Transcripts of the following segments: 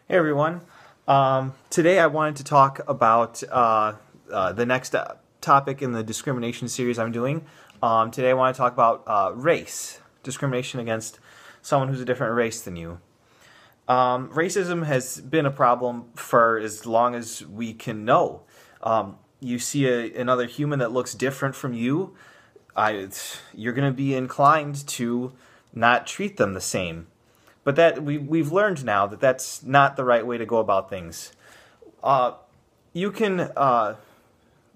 Hey everyone. Today I wanted to talk about the next topic in the discrimination series I'm doing. Today I want to talk about race, discrimination against someone who's a different race than you. Racism has been a problem for as long as we can know. You see another human that looks different from you, you're going to be inclined to not treat them the same. But that we've learned now that that's not the right way to go about things. You can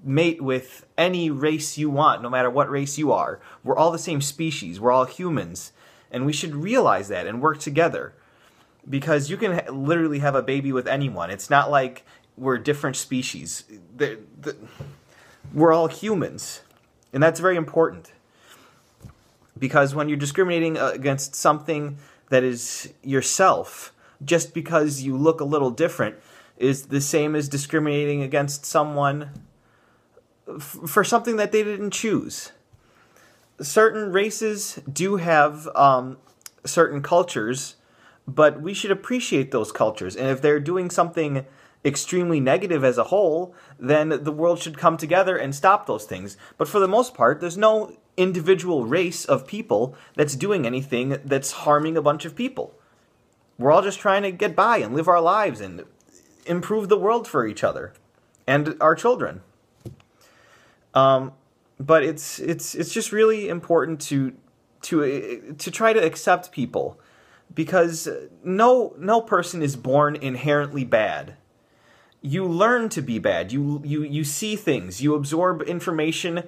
mate with any race you want, no matter what race you are. We're all the same species. We're all humans. And we should realize that and work together. Because you can literally have a baby with anyone. It's not like we're different species. We're all humans. And that's very important. Because when you're discriminating against something that is yourself, just because you look a little different, is the same as discriminating against someone for something that they didn't choose. Certain races do have certain cultures, but we should appreciate those cultures. And if they're doing something extremely negative as a whole, then the world should come together and stop those things. But for the most part, there's no individual race of people that's doing anything that's harming a bunch of people. We're all just trying to get by and live our lives and improve the world for each other and our children. But it's just really important to try to accept people, because no person is born inherently bad. You learn to be bad. You see things, you absorb information,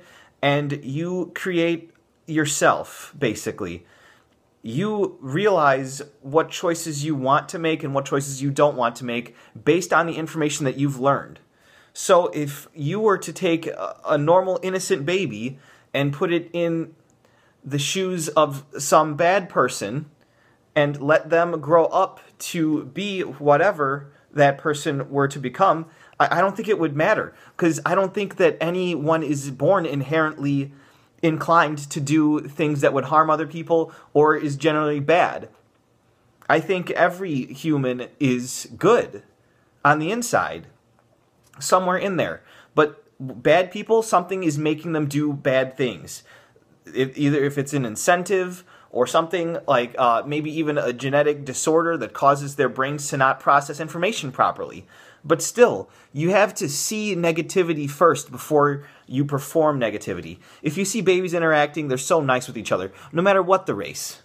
and you create yourself, basically. You realize what choices you want to make and what choices you don't want to make based on the information that you've learned. So if you were to take a normal, innocent baby and put it in the shoes of some bad person and let them grow up to be whatever that person were to become, I don't think it would matter, because I don't think that anyone is born inherently inclined to do things that would harm other people or is generally bad. I think every human is good on the inside, somewhere in there. But bad people, something is making them do bad things. Either if it's an incentive or something like maybe even a genetic disorder that causes their brains to not process information properly. But still, you have to see negativity first before you perform negativity. If you see babies interacting, they're so nice with each other, no matter what the race.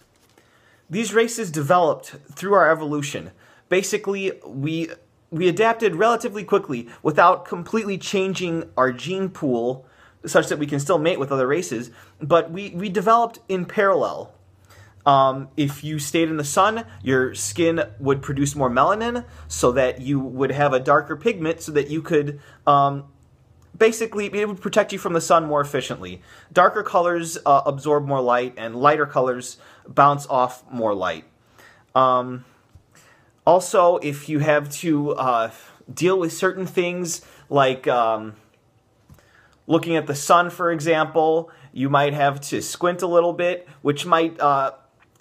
These races developed through our evolution. Basically, we adapted relatively quickly without completely changing our gene pool such that we can still mate with other races, but we developed in parallel. If you stayed in the sun, your skin would produce more melanin so that you would have a darker pigment so that you could basically, it would protect you from the sun more efficiently. Darker colors absorb more light, and lighter colors bounce off more light. Also, if you have to deal with certain things like looking at the sun, for example, you might have to squint a little bit, which might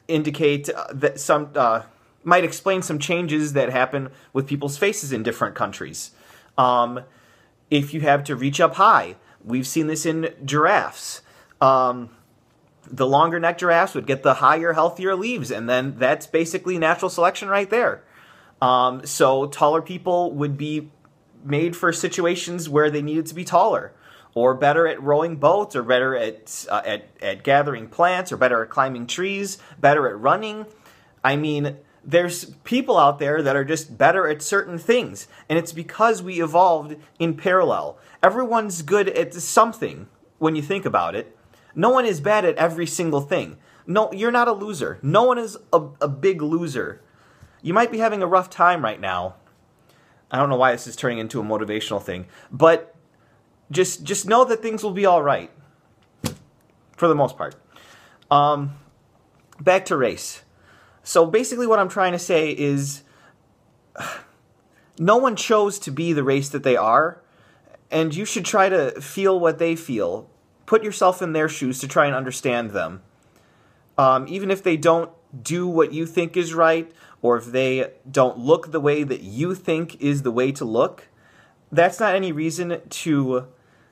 indicate that might explain some changes that happen with people's faces in different countries. If you have to reach up high, we've seen this in giraffes. The longer neck giraffes would get the higher, healthier leaves, and then that's basically natural selection right there. So taller people would be made for situations where they needed to be taller, or better at rowing boats, or better at gathering plants, or better at climbing trees, better at running. I mean, there's people out there that are just better at certain things, and it's because we evolved in parallel. Everyone's good at something when you think about it. No one is bad at every single thing. No, you're not a loser. No one is a big loser. You might be having a rough time right now. I don't know why this is turning into a motivational thing, but just know that things will be all right, for the most part. Back to race. So basically what I'm trying to say is no one chose to be the race that they are, and you should try to feel what they feel. Put yourself in their shoes to try and understand them. Even if they don't do what you think is right, or if they don't look the way that you think is the way to look, that's not any reason to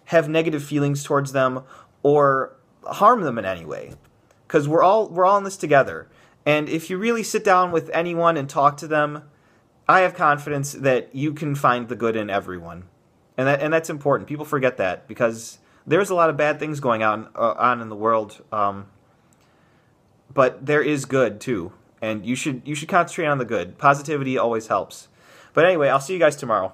have negative feelings towards them or harm them in any way. Because we're all in this together. And if you really sit down with anyone and talk to them, I have confidence that you can find the good in everyone. And that's important. People forget that because there's a lot of bad things going on in the world. But there is good too. And you should concentrate on the good. Positivity always helps. But anyway, I'll see you guys tomorrow.